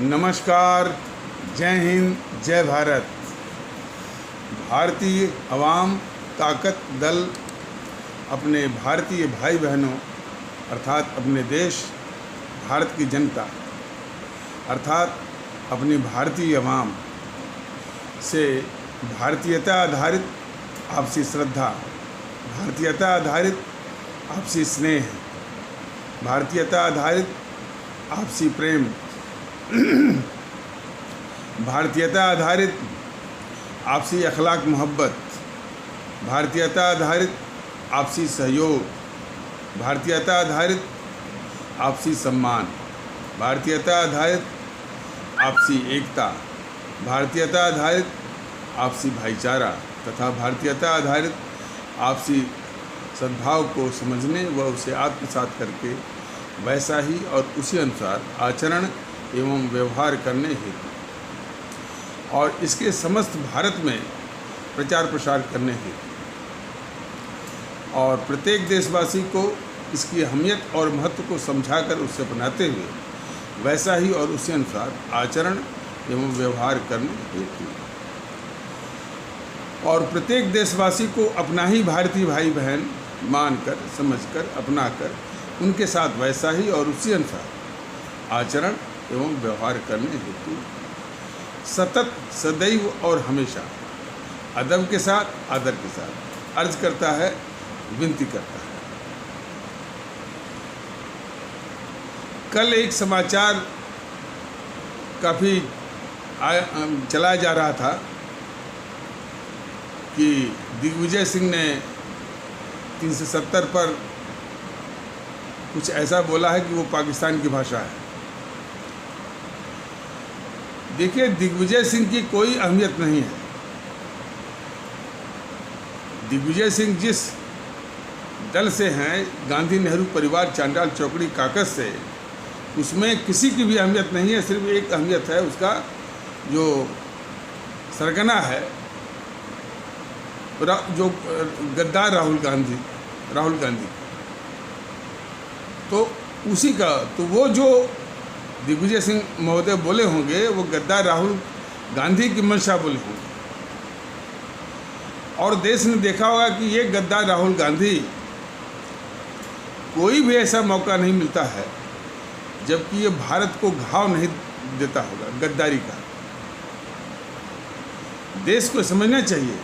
नमस्कार, जय हिंद, जय भारत। भारतीय अवाम ताकत दल अपने भारतीय भाई बहनों अर्थात अपने देश भारत की जनता अर्थात अपनी भारतीय अवाम से भारतीयता आधारित आपसी श्रद्धा, भारतीयता आधारित आपसी स्नेह, भारतीयता आधारित आपसी प्रेम, भारतीयता आधारित आपसी अखलाक मोहब्बत, भारतीयता आधारित आपसी सहयोग, भारतीयता आधारित आपसी सम्मान, भारतीयता आधारित आपसी एकता, भारतीयता आधारित आपसी भाईचारा तथा भारतीयता आधारित आपसी सद्भाव को समझने व उसे आत्मसात करके वैसा ही और उसी अनुसार आचरण एवं व्यवहार करने हेतु और इसके समस्त भारत में प्रचार प्रसार करने हेतु और प्रत्येक देशवासी को इसकी अहमियत और महत्व को समझाकर उसे अपनाते हुए वैसा ही और उसी अनुसार आचरण एवं व्यवहार करने हेतु और प्रत्येक देशवासी को अपना ही भारतीय भाई बहन मानकर, समझकर, अपनाकर उनके साथ वैसा ही और उसी अनुसार आचरण एवं व्यवहार करने हेतु सतत, सदैव और हमेशा अदब के साथ, आदर के साथ अर्ज करता है, विनती करता है। कल एक समाचार काफ़ी चलाया जा रहा था कि दिग्विजय सिंह ने 370 पर कुछ ऐसा बोला है कि वो पाकिस्तान की भाषा है। देखिए, दिग्विजय सिंह की कोई अहमियत नहीं है। दिग्विजय सिंह जिस दल से हैं, गांधी नेहरू परिवार चांडाल चौकड़ी काकस से, उसमें किसी की भी अहमियत नहीं है। सिर्फ एक अहमियत है, उसका जो सरगना है, जो गद्दार राहुल गांधी, तो उसी का, तो वो जो दिग्विजय सिंह महोदय बोले होंगे वो गद्दार राहुल गांधी की मंशा बोले होंगे और देश ने देखा होगा कि ये गद्दार राहुल गांधी कोई भी ऐसा मौका नहीं मिलता है जबकि ये भारत को घाव नहीं देता होगा गद्दारी का। देश को समझना चाहिए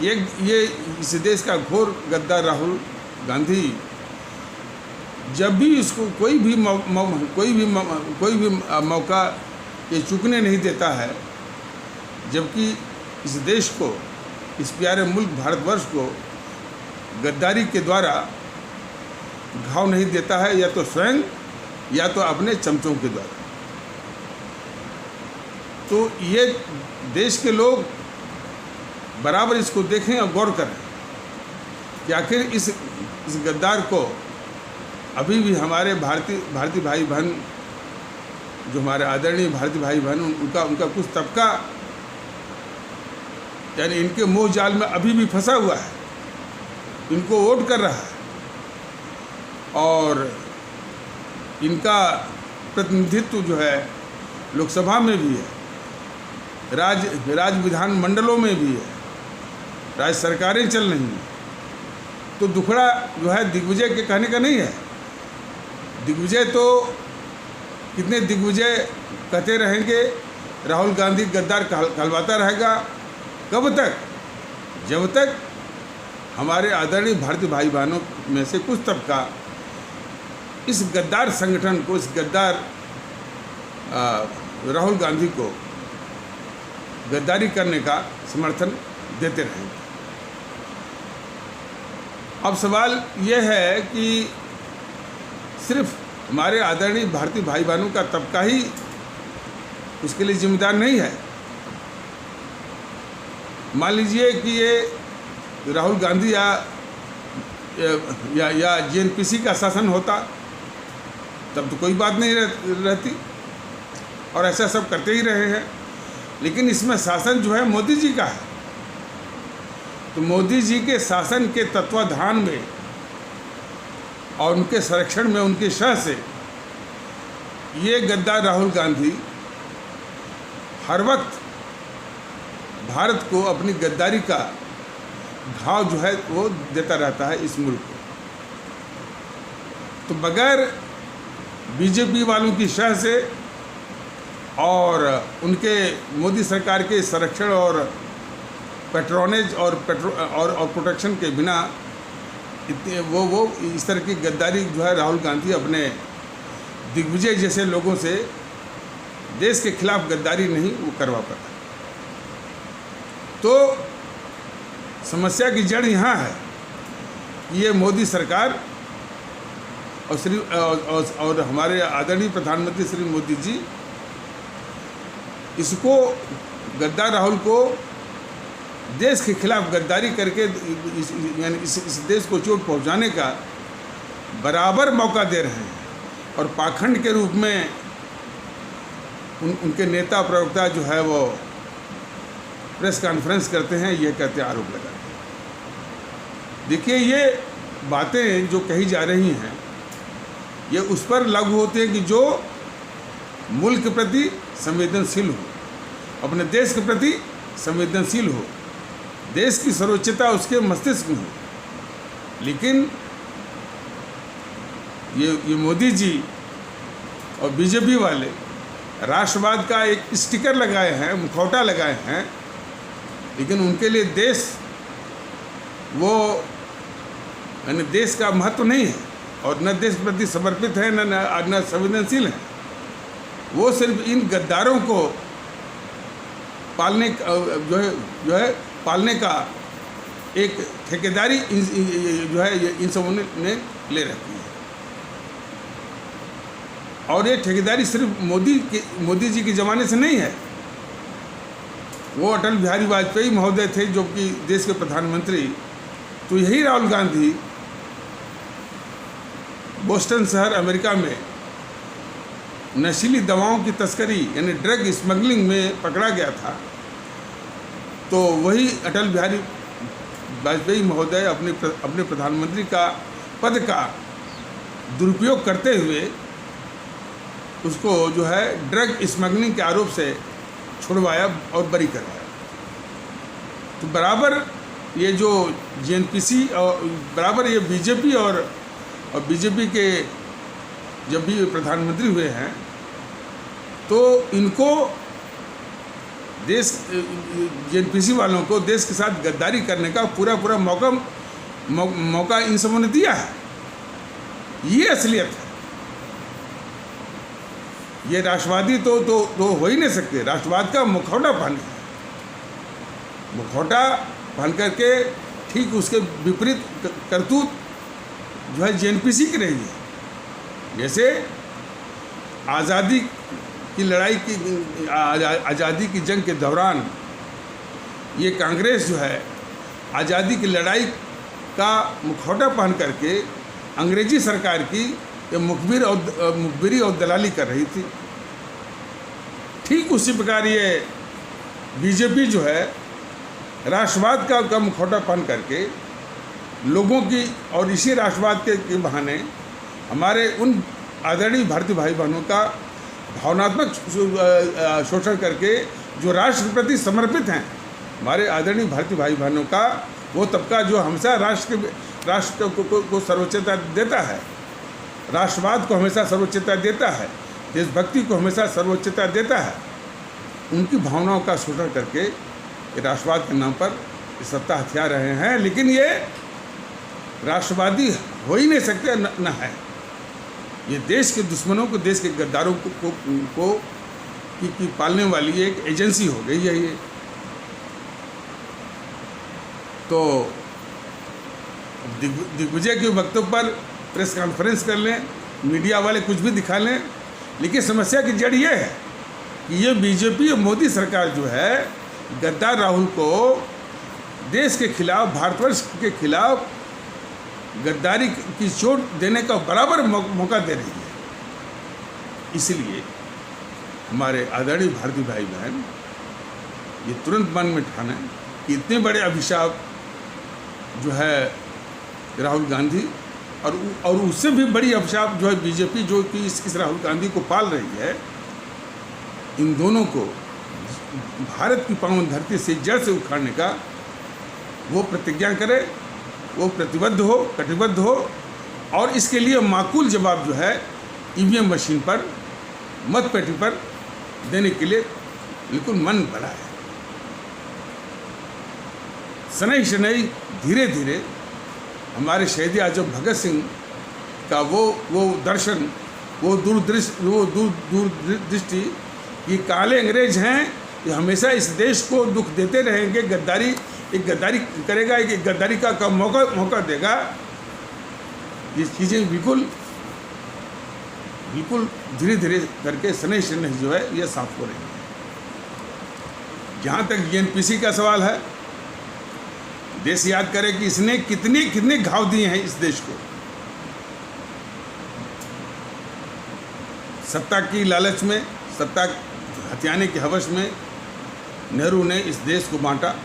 ये इस देश का घोर गद्दार राहुल गांधी जब भी इसको कोई भी मौका ये चूकने नहीं देता है, जबकि इस देश को, इस प्यारे मुल्क भारतवर्ष को गद्दारी के द्वारा घाव नहीं देता है, या तो स्वयं या तो अपने चमचों के द्वारा। तो ये देश के लोग बराबर इसको देखें और गौर करें कि आखिर इस गद्दार को अभी भी हमारे भारतीय भाई बहन, जो हमारे आदरणीय भारतीय भाई बहन, उनका कुछ तबका यानी इनके मोह जाल में अभी भी फंसा हुआ है, इनको वोट कर रहा है और इनका प्रतिनिधित्व जो है लोकसभा में भी है, राज्य विधान मंडलों में भी है, राज्य सरकारें चल रही हैं। तो दुखड़ा जो है दिग्विजय के कहने का नहीं है। दिग्विजय तो कितने दिग्विजय कहते रहेंगे, राहुल गांधी गद्दार कहलवाता रहेगा। कब तक? जब तक हमारे आदरणीय भारतीय भाई बहनों में से कुछ तबका इस गद्दार संगठन को, इस गद्दार राहुल गांधी को गद्दारी करने का समर्थन देते रहेंगे। अब सवाल यह है कि सिर्फ हमारे आदरणीय भारतीय भाई बहनों का तबका ही उसके लिए जिम्मेदार नहीं है। मान लीजिए कि ये राहुल गांधी या जेएनपीसी का शासन होता, तब तो कोई बात नहीं रहती और ऐसा सब करते ही रहे हैं। लेकिन इसमें शासन जो है मोदी जी का है, तो मोदी जी के शासन के तत्वाधान में और उनके संरक्षण में, उनकी शह से ये गद्दार राहुल गांधी हर वक्त भारत को अपनी गद्दारी का घाव जो है वो देता रहता है इस मुल्क को। तो बगैर बीजेपी वालों की शह से और उनके मोदी सरकार के संरक्षण और पेट्रोनेज और प्रोटेक्शन के बिना इतने वो इस तरह की गद्दारी जो है राहुल गांधी अपने दिग्विजय जैसे लोगों से देश के खिलाफ गद्दारी नहीं वो करवा पाता। तो समस्या की जड़ यहाँ है कि ये मोदी सरकार और हमारे आदरणीय प्रधानमंत्री श्री मोदी जी इसको गद्दार राहुल को देश के खिलाफ गद्दारी करके इस देश को चोट पहुंचाने का बराबर मौका दे रहे हैं। और पाखंड के रूप में उनके नेता प्रवक्ता जो है वो प्रेस कॉन्फ्रेंस करते हैं, ये कहते आरोप लगाते हैं। देखिए, ये बातें जो कही जा रही हैं ये उस पर लागू होती है कि जो मुल्क के प्रति संवेदनशील हो, अपने देश के प्रति संवेदनशील हो, देश की सर्वोच्चता उसके मस्तिष्क में हो। लेकिन ये मोदी जी और बीजेपी वाले राष्ट्रवाद का एक स्टिकर लगाए हैं, मुखौटा लगाए हैं, लेकिन उनके लिए देश वो यानी देश का महत्व नहीं है और न देश के प्रति समर्पित है, न संवेदनशील है। वो सिर्फ इन गद्दारों को पालने जो है पालने का एक ठेकेदारी जो है इन सबों ने ले रखी है। और ये ठेकेदारी सिर्फ मोदी जी के ज़माने से नहीं है। वो अटल बिहारी वाजपेयी महोदय थे जो कि देश के प्रधानमंत्री, तो यही राहुल गांधी बोस्टन शहर अमेरिका में नशीली दवाओं की तस्करी यानी ड्रग स्मगलिंग में पकड़ा गया था। तो वही अटल बिहारी वाजपेयी महोदय अपने प्रधानमंत्री का पद का दुरुपयोग करते हुए उसको जो है ड्रग स्मगलिंग के आरोप से छुड़वाया और बरी करवाया। तो बराबर ये जो जेएनपीसी और बराबर ये बीजेपी और बीजेपी के जब भी प्रधानमंत्री हुए हैं तो इनको देश जेएनपीसी वालों को देश के साथ गद्दारी करने का पूरा मौका इन सबों ने दिया है। ये असलियत है। ये राष्ट्रवादी तो हो ही नहीं सकते। राष्ट्रवाद का मुखौटा पहन करके ठीक उसके विपरीत करतूत जो है जेएनपीसी की रही है। जैसे आज़ादी की लड़ाई की आज़ादी की जंग के दौरान ये कांग्रेस जो है आज़ादी की लड़ाई का मुखौटा पहन करके अंग्रेजी सरकार की मुखबिरी और दलाली कर रही थी। ठीक उसी प्रकार ये बीजेपी जो है राष्ट्रवाद का मुखौटा पहन करके लोगों की और इसी राष्ट्रवाद के बहाने हमारे उन आदरणीय भारतीय भाई बहनों का भावनात्मक शोषण करके जो राष्ट्र के प्रति समर्पित हैं, हमारे आदरणीय भारतीय भाई बहनों का वो तबका जो हमेशा राष्ट्र को सर्वोच्चता देता है, राष्ट्रवाद को हमेशा सर्वोच्चता देता है, देशभक्ति को हमेशा सर्वोच्चता देता है, उनकी भावनाओं का शोषण करके राष्ट्रवाद के नाम पर सत्ता हथिया रहे हैं। लेकिन ये राष्ट्रवादी हो ही नहीं सकते, न है। ये देश के दुश्मनों को, देश के गद्दारों को पालने वाली एक एजेंसी हो गई है ये। तो दिग्विजय के वक्तव्य पर प्रेस कॉन्फ्रेंस कर लें, मीडिया वाले कुछ भी दिखा लें, लेकिन समस्या की जड़ ये है कि ये बीजेपी और मोदी सरकार जो है गद्दार राहुल को देश के खिलाफ, भारतवर्ष के खिलाफ गद्दारी की चोट देने का बराबर मौका दे रही है। इसलिए हमारे आदरणीय भारतीय भाई बहन ये तुरंत मन में ठाने कि इतने बड़े अभिशाप जो है राहुल गांधी और उससे भी बड़ी अभिशाप जो है बीजेपी जो कि इस राहुल गांधी को पाल रही है, इन दोनों को भारत की पावन धरती से जड़ से उखाड़ने का वो प्रतिज्ञा करे, वो प्रतिबद्ध हो, कटिबद्ध हो, और इसके लिए माकूल जवाब जो है ईवीएम मशीन पर, मतपेटी पर देने के लिए बिल्कुल मन बना है। शनैः शनैः धीरे धीरे हमारे शहीद आजम भगत सिंह का वो दर्शन, वो दूरदृष्टि, ये काले अंग्रेज हैं, ये हमेशा इस देश को दुख देते रहेंगे, गद्दारी करेगा, एक गद्दारी का मौका देगा। ये चीज़ें बिल्कुल धीरे धीरे करके शनैः शनैः जो है ये साफ हो रही है। जहाँ तक जेएनपीसी का सवाल है, देश याद करे कि इसने कितने घाव दिए हैं इस देश को। सत्ता की लालच में, सत्ता हथियाने के हवस में नेहरू ने इस देश को बांटा,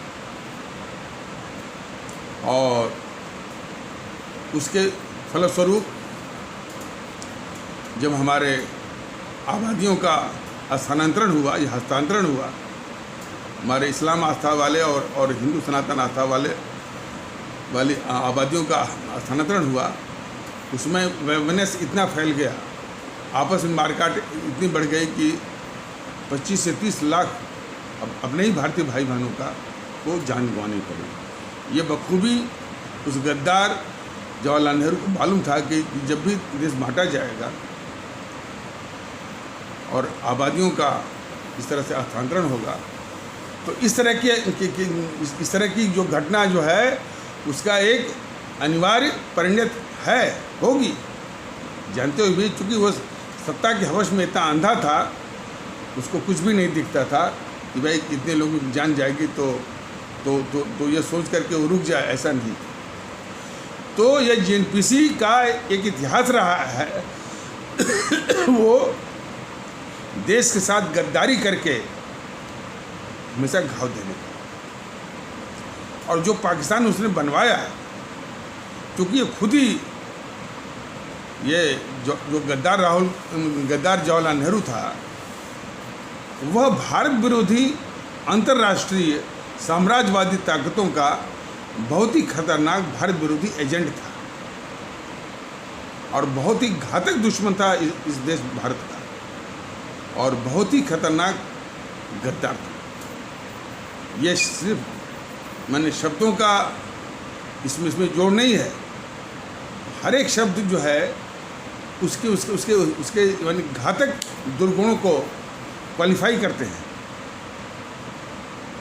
और उसके फलस्वरूप जब हमारे आबादियों का स्थानांतरण हुआ या हस्तांतरण हुआ, हमारे इस्लाम आस्था वाले और हिंदू सनातन आस्था वाली आबादियों का स्थानांतरण हुआ, उसमें वैमनस्य इतना फैल गया, आपस में मारकाट इतनी बढ़ गई कि 25 से 30 लाख अपने ही भारतीय भाई बहनों का को जान गंवानी पड़ी। ये बखूबी उस गद्दार जवाहरलाल नेहरू को मालूम था कि जब भी देश बांटा जाएगा और आबादियों का इस तरह से हस्तांतरण होगा, तो इस तरह की जो घटना जो है उसका एक अनिवार्य परिणत होगी, जानते हुए भी। चूँकि वो सत्ता के हवस में इतना अंधा था, उसको कुछ भी नहीं दिखता था कि भाई इतने लोगों की जान जाएगी तो ये सोच करके वो रुक जाए, ऐसा नहीं। तो ये जेएनपीसी का एक इतिहास रहा है वो देश के साथ गद्दारी करके हमेशा घाव देने का, और जो पाकिस्तान उसने बनवाया है, क्योंकि ये खुद ही ये जो गद्दार जवाहरलाल नेहरू था, वह भारत विरोधी अंतर्राष्ट्रीय साम्राज्यवादी ताकतों का बहुत ही खतरनाक भारत विरोधी एजेंट था, और बहुत ही घातक दुश्मन था इस देश भारत का, और बहुत ही खतरनाक गद्दार था। ये सिर्फ मैंने शब्दों का इसमें जोड़ नहीं है, हर एक शब्द जो है उसके यानी घातक दुर्गुणों को क्वालिफाई करते हैं,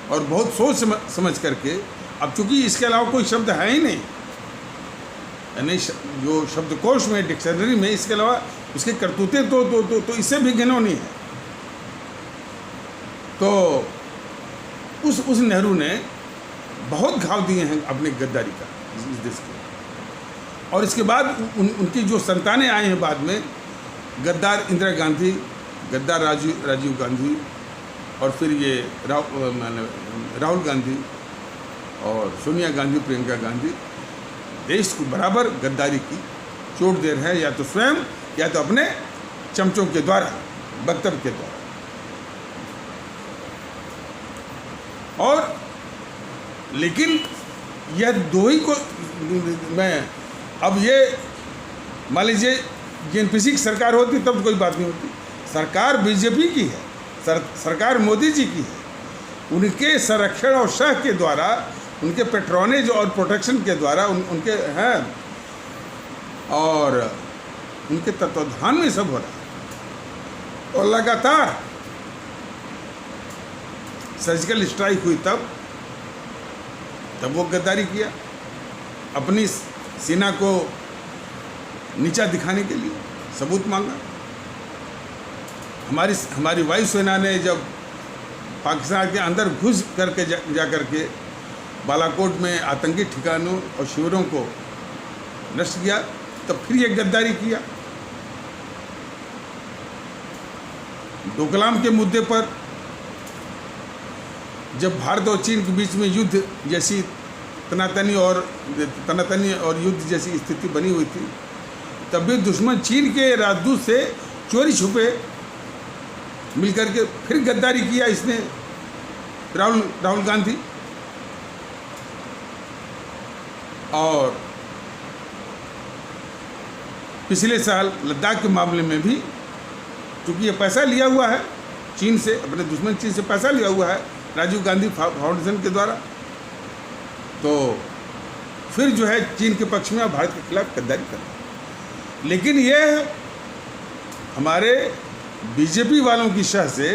और बहुत सोच समझ करके। अब चूंकि इसके अलावा कोई शब्द है ही नहीं, यानी जो शब्दकोश में, डिक्शनरी में, इसके अलावा उसके करतूते तो इससे भी घिनौनी है। तो उस नेहरू ने बहुत घाव दिए हैं अपने गद्दारी का इस देश के, और इसके बाद उनकी जो संतानें आए हैं बाद में, गद्दार इंदिरा गांधी, गद्दार राजीव गांधी, और फिर ये राहुल गांधी और सोनिया गांधी, प्रियंका गांधी, देश को बराबर गद्दारी की चोट दे रहे हैं, या तो स्वयं या तो अपने चमचों के द्वारा, वक्तव्य के द्वारा। और लेकिन यह दो ही को मैं, अब ये मान लीजिए जेएनपीसी की सरकार होती तब तो कोई बात नहीं होती, सरकार बीजेपी की है, सरकार मोदी जी की है, उनके संरक्षण और सह के द्वारा, उनके पेट्रोनेज और प्रोटेक्शन के द्वारा उनके हैं, और उनके तत्वाधान में सब हो रहा है। और लगातार सर्जिकल स्ट्राइक हुई तब वो गद्दारी किया, अपनी सेना को नीचा दिखाने के लिए सबूत मांगा। हमारी वायुसेना ने जब पाकिस्तान के अंदर घुस करके जा करके बालाकोट में आतंकी ठिकानों और शिविरों को नष्ट किया, तब फिर ये गद्दारी किया। डोकलाम के मुद्दे पर जब भारत और चीन के बीच में युद्ध जैसी तनातनी और युद्ध जैसी स्थिति बनी हुई थी, तब भी दुश्मन चीन के राजदूत से चोरी छुपे मिलकर के फिर गद्दारी किया इसने राहुल गांधी। और पिछले साल लद्दाख के मामले में भी, क्योंकि ये पैसा लिया हुआ है चीन से, अपने दुश्मन चीन से पैसा लिया हुआ है राजीव गांधी फाउंडेशन के द्वारा, तो फिर जो है चीन के पक्ष में भारत के खिलाफ गद्दारी कर रहा है। लेकिन ये हमारे बीजेपी वालों की शह से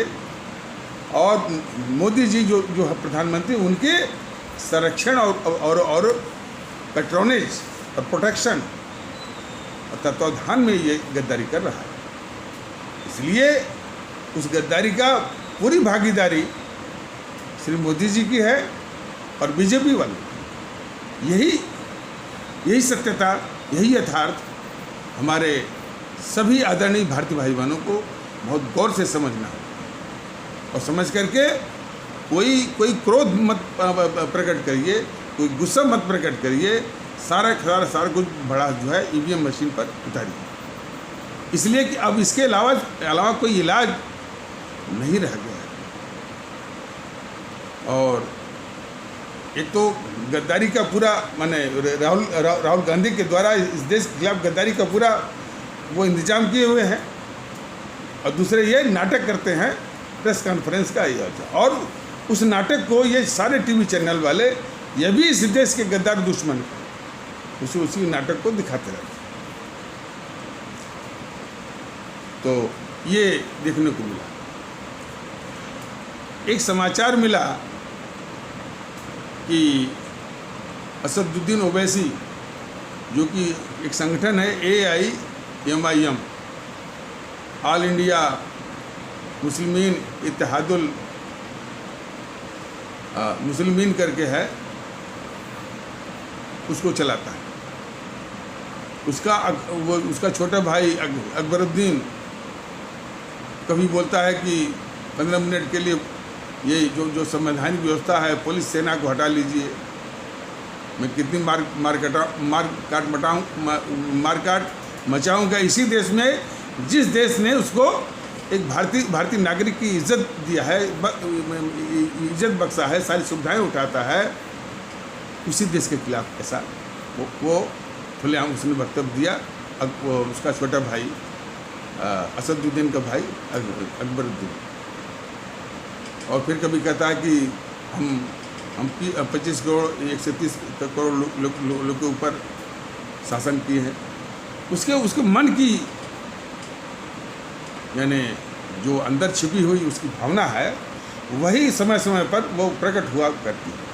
और मोदी जी जो है प्रधानमंत्री, उनके संरक्षण और पैट्रोनेज और प्रोटेक्शन और तत्वावधान में ये गद्दारी कर रहा है। इसलिए उस गद्दारी का पूरी भागीदारी श्री मोदी जी की है और बीजेपी वालों की। यही सत्यता, यही यथार्थ हमारे सभी आदरणीय भारतीय भाई बहनों को बहुत गौर से समझना है, और समझ करके कोई क्रोध मत प्रकट करिए, कोई गुस्सा मत प्रकट करिए, सारा कुछ बड़ा जो है ईवीएम मशीन पर उतारिए, इसलिए कि अब इसके अलावा कोई इलाज नहीं रह गया है। और एक तो गद्दारी का पूरा माने राहुल गांधी के द्वारा इस देश के खिलाफ गद्दारी का पूरा वो इंतजाम किए हुए हैं, और दूसरे ये नाटक करते हैं प्रेस कॉन्फ्रेंस का आयोजन, और उस नाटक को ये सारे टीवी चैनल वाले, ये भी इस देश के गद्दार दुश्मन उसी नाटक को दिखाते रहते हैं। तो ये देखने को मिला। एक समाचार मिला कि असदुद्दीन ओवैसी, जो कि एक संगठन है AIMIM, ऑल इंडिया मुस्लिमीन इत्तेहादुल मुस्लिमीन करके है, उसको चलाता है। उसका छोटा भाई अकबरुद्दीन कभी बोलता है कि 15 मिनट के लिए ये जो संवैधानिक व्यवस्था है, पुलिस सेना को हटा लीजिए, मैं कितनी मारकाट मचाऊंगा इसी देश में, जिस देश ने उसको एक भारतीय नागरिक की इज्जत दिया है, इज्जत बख्शा है, सारी सुविधाएं उठाता है, उसी देश के खिलाफ ऐसा वो खुलेआम उसने वक्तव्य दिया। वो उसका छोटा भाई असदुद्दीन का भाई अकबरुद्दीन। और फिर कभी कहता है कि हम 25 करोड़ 130 करोड़ लोग के ऊपर शासन किए हैं। उसके मन की यानी जो अंदर छिपी हुई उसकी भावना है, वही समय समय पर वो प्रकट हुआ करती है।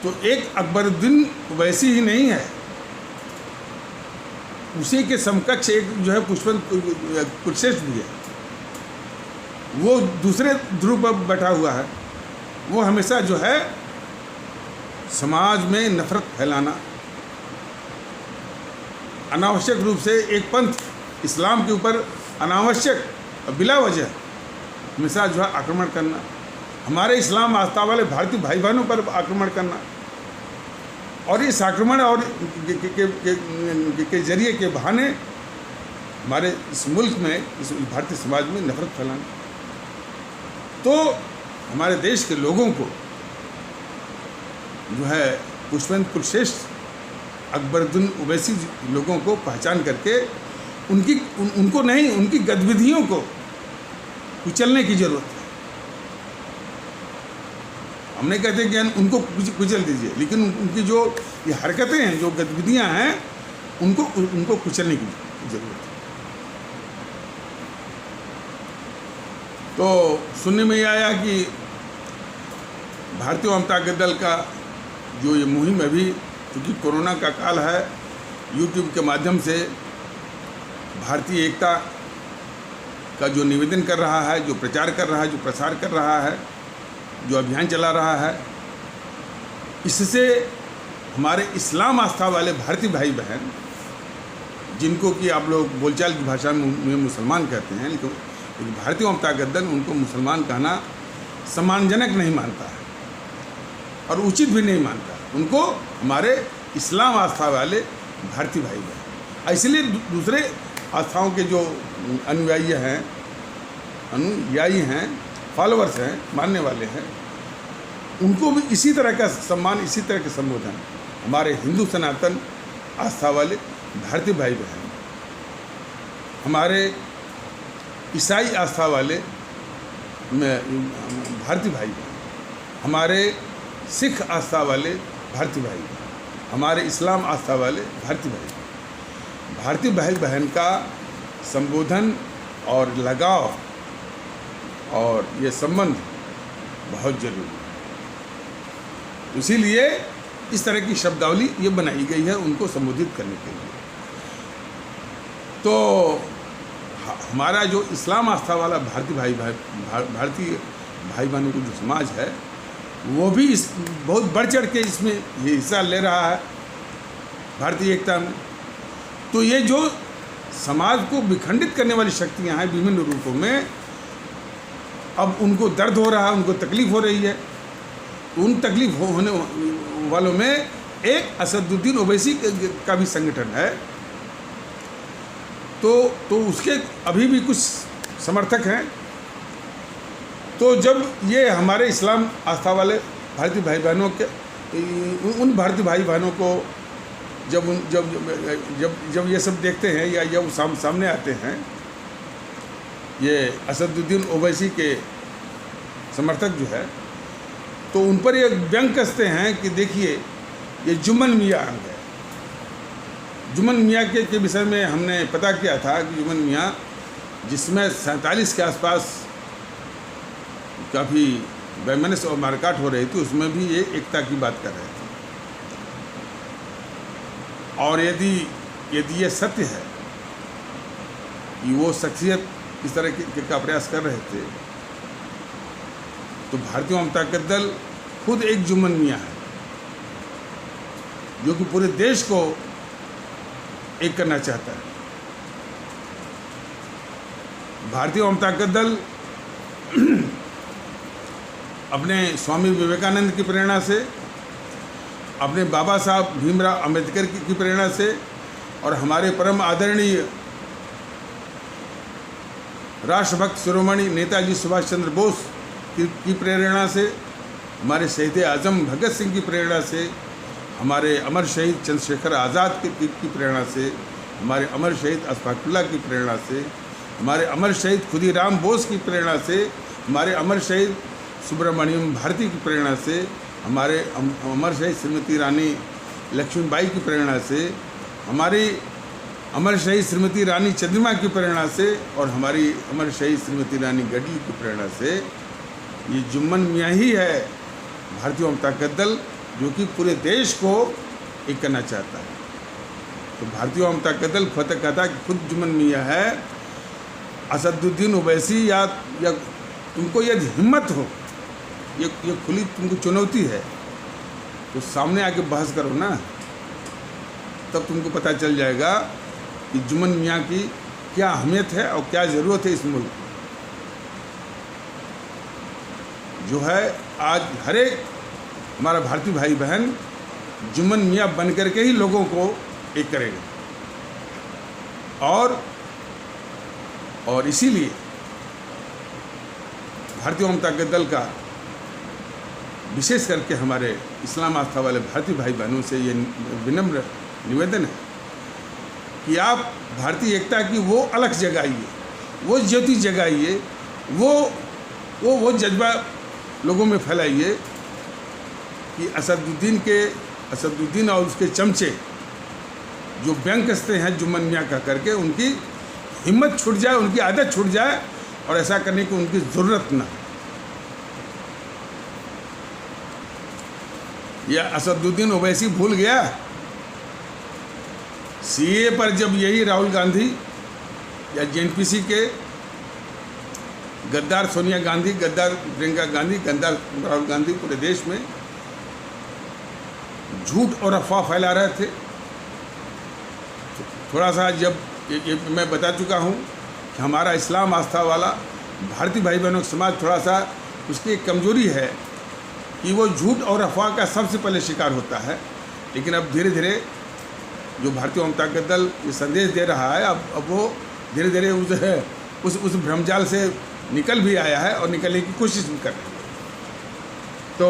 तो एक अकबरुद्दीन वैसी ही नहीं है, उसी के समकक्ष एक जो है पुष्पवंत कुलश्रेष्ठ भी है। वो दूसरे ध्रुव पर बैठा हुआ है। वो हमेशा जो है समाज में नफरत फैलाना, अनावश्यक रूप से एक पंथ इस्लाम के ऊपर अनावश्यक बिला वजह हमेशा जो है आक्रमण करना, हमारे इस्लाम आस्था वाले भारतीय भाई बहनों पर आक्रमण करना, और इस आक्रमण और के जरिए के बहाने हमारे इस मुल्क में, इस भारतीय समाज में नफरत फैलाना। तो हमारे देश के लोगों को जो है पुष्पवंत कुलश्रेष्ठ अकबरुद्दीन ओवैसी लोगों को पहचान करके उनकी गतिविधियों को कुचलने की जरूरत है। हम नहीं कहते कि उनको कुचल दीजिए, लेकिन उनकी जो ये हरकतें हैं, जो गतिविधियां हैं, उनको कुचलने की जरूरत है। तो सुनने में ये आया कि भारतीय जनता दल का जो ये मुहिम अभी, क्योंकि कोरोना का काल है, यूट्यूब के माध्यम से भारतीय एकता का जो निवेदन कर रहा है, जो प्रचार कर रहा है, जो प्रसार कर रहा है, जो अभियान चला रहा है, इससे हमारे इस्लाम आस्था वाले भारतीय भाई बहन, जिनको कि आप लोग बोलचाल की भाषा में मुसलमान कहते हैं, लेकिन भारतीय जनता दल उनको मुसलमान कहना सम्मानजनक नहीं मानता है और उचित भी नहीं मानता। उनको हमारे इस्लाम आस्था वाले भारतीय भाई बहन, इसलिए दूसरे आस्थाओं के जो अनुयायी हैं, अनुयायी हैं, फॉलोअर्स हैं, मानने वाले हैं, उनको भी इसी तरह का सम्मान, इसी तरह के संबोधन हमारे हिंदू सनातन आस्था वाले भारतीय भाई बहन, हमारे ईसाई आस्था वाले भारतीय भाई बहन, हमारे सिख आस्था वाले भारतीय भाई बहन, हमारे इस्लाम आस्था वाले भारतीय भाई बहन, भारतीय भाई बहन का संबोधन और लगाव और ये संबंध बहुत जरूरी है। इसीलिए इस तरह की शब्दावली ये बनाई गई है उनको संबोधित करने के लिए। तो हमारा जो इस्लाम आस्था वाला भारतीय भाई बहनों को जो समाज है वो भी इस बहुत बढ़ चढ़ के इसमें ये हिस्सा ले रहा है भारतीय एकता में। तो ये जो समाज को विखंडित करने वाली शक्तियां हैं विभिन्न रूपों में, अब उनको दर्द हो रहा है, उनको तकलीफ हो रही है। उन तकलीफ होने वालों में एक असदुद्दीन ओवैसी का भी संगठन है। तो उसके अभी भी कुछ समर्थक हैं। तो जब ये हमारे इस्लाम आस्था वाले भारतीय भाई बहनों के उन भारतीय भाई बहनों को जब ये सब देखते हैं या वो सामने आते हैं, ये असदुद्दीन ओवैसी के समर्थक जो है, तो उन पर ये व्यंग कसते हैं कि देखिए ये जुम्मन मियाँ अंग है। जुम्मन मियाँ के विषय में हमने पता किया था कि जुम्मन मियाँ जिसमें 47 के आसपास काफ़ी वैमनस्य और मारकाट हो रही थी, उसमें भी ये एकता की बात कर रहे थे। और यदि ये सत्य है कि वो शख्सियत इस तरह का प्रयास कर रहे थे, तो भारतीय जनता दल खुद एक जुम्मन मियाँ है जो कि पूरे देश को एक करना चाहता है। भारतीय जनता दल अपने स्वामी विवेकानंद की प्रेरणा से, अपने बाबा साहब भीमराव अंबेडकर की प्रेरणा से और हमारे परम आदरणीय राष्ट्रभक्त शिरोमणि नेताजी सुभाष चंद्र बोस की प्रेरणा से, हमारे शहीद आजम भगत सिंह की प्रेरणा से, हमारे अमर शहीद चंद्रशेखर आज़ाद की प्रेरणा से, हमारे अमर शहीद अशफाकुल्लाह की प्रेरणा से, हमारे अमर शहीद खुदीराम बोस की प्रेरणा से, हमारे अमर शहीद सुब्रमण्यम भारती की प्रेरणा से, हमारे अमर शहीद श्रीमती रानी लक्ष्मीबाई की प्रेरणा से, हमारी अमर शहीद श्रीमती रानी चंद्रिमा की प्रेरणा से और हमारी अमर शहीद श्रीमती रानी गडली की प्रेरणा से ये जुम्मन मियाँ ही है भारतीय जनता दल जो कि पूरे देश को एक करना चाहता है। तो भारतीय जनता दल फतह कहता कि खुद जुम्मन मियाँ है। असदुद्दीन ओवैसी या तुमको यदि हिम्मत हो, ये खुली तुमको चुनौती है, तो सामने आके बहस करो ना, तब तुमको पता चल जाएगा कि जुम्मन मियाँ की क्या अहमियत है और क्या ज़रूरत है इस मुल्क को। जो है आज हर एक हमारा भारतीय भाई बहन जुम्मन मियाँ बन करके ही लोगों को एक करेगा। और इसीलिए भारतीय जनता दल का विशेष करके हमारे इस्लाम आस्था वाले भारतीय भाई बहनों से ये विनम्र निवेदन है कि आप भारतीय एकता की वो अलख जगाइए, वो ज्योति जगाइए, वो जज्बा लोगों में फैलाइए कि असदुद्दीन और उसके चमचे जो व्यंग कसते हैं जुम्मन मियाँ का करके, उनकी हिम्मत छूट जाए, उनकी आदत छूट जाए और ऐसा करने की उनकी ज़रूरत ना। यह असदुद्दीन ओवैसी भूल गया सीए पर जब यही राहुल गांधी या जेएनपीसी के गद्दार सोनिया गांधी, गद्दार प्रियंका गांधी, गद्दार राहुल गांधी पूरे देश में झूठ और अफवाह फैला रहे थे। थोड़ा सा जब ये मैं बता चुका हूँ कि हमारा इस्लाम आस्था वाला भारतीय भाई बहनों का समाज थोड़ा सा उसकी एक कमजोरी है कि वो झूठ और अफवाह का सबसे पहले शिकार होता है। लेकिन अब धीरे धीरे जो भारतीय जनता दल ये संदेश दे रहा है, अब वो धीरे धीरे उस भ्रमजाल से निकल भी आया है और निकलने की कोशिश भी कर रहे हैं। तो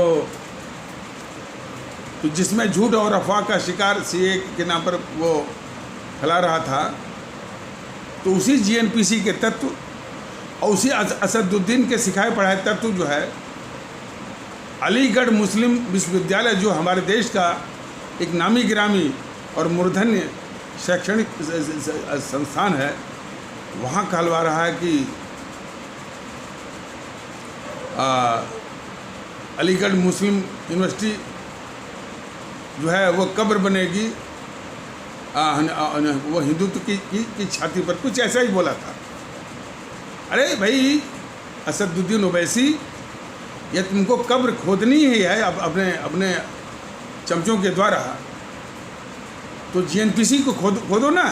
जिसमें झूठ और अफवाह का शिकार सीए के नाम पर वो फैला रहा था, तो उसी जीएनपीसी के तत्व और उसी असदुद्दीन के सिखाए पढ़ाए तत्व जो है, अलीगढ़ मुस्लिम विश्वविद्यालय जो हमारे देश का एक नामी गिरामी और मूर्धन्य शैक्षणिक संस्थान है, वहाँ कहलवा रहा है कि अलीगढ़ मुस्लिम यूनिवर्सिटी जो है वो कब्र बनेगी, वो हिंदुत्व की छाती पर, कुछ ऐसा ही बोला था। अरे भाई असदुद्दीन ओवैसी, ये तुमको कब्र खोदनी ही है अपने चमचों के द्वारा, तो जीएनपीसी को खोदो ना।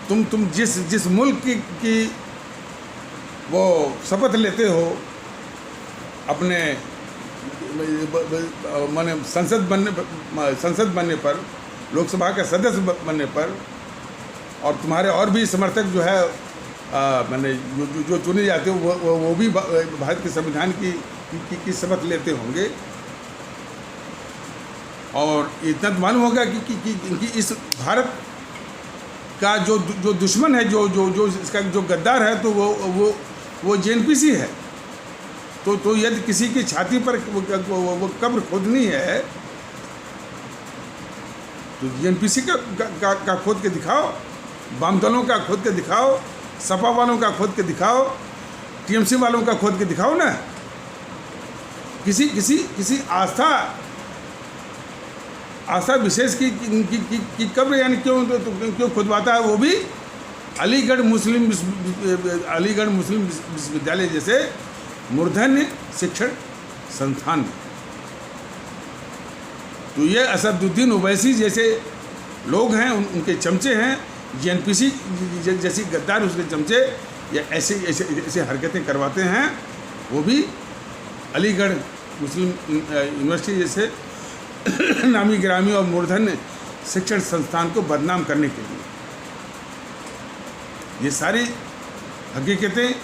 तुम जिस मुल्क की वो शपथ लेते हो अपने माने संसद बनने पर, लोकसभा का सदस्य बनने पर, और तुम्हारे और भी समर्थक जो है माने जो चुने जाते हो वो भी भारत के संविधान की शपथ लेते होंगे। और इतना तो मालूम होगा कि इस भारत का जो दुश्मन है, जो इसका जो गद्दार है, तो वो जेएनपीसी है। तो यदि किसी की छाती पर वो कब्र खोदनी है, तो जेएनपीसी का खोद के दिखाओ, वाम दलों का खोद के दिखाओ, सपा वालों का खोद के दिखाओ, टीएमसी वालों का खोद के दिखाओ ना। किसी आस्था विशेष की कब्र यानी क्यों खुदवाता है, वो भी अलीगढ़ मुस्लिम विश्वविद्यालय जैसे मूर्धन्य शिक्षण संस्थान में। तो ये असदुद्दीन ओवैसी जैसे लोग हैं, उनके चमचे हैं, जीएनपीसी जैसी गद्दार उसके चमचे या ऐसे हरकतें करवाते हैं, वो भी अलीगढ़ मुस्लिम यूनिवर्सिटी जैसे नामी गिरामी और मूर्धन्य शिक्षण संस्थान को बदनाम करने के लिए। ये सारी हकीकतें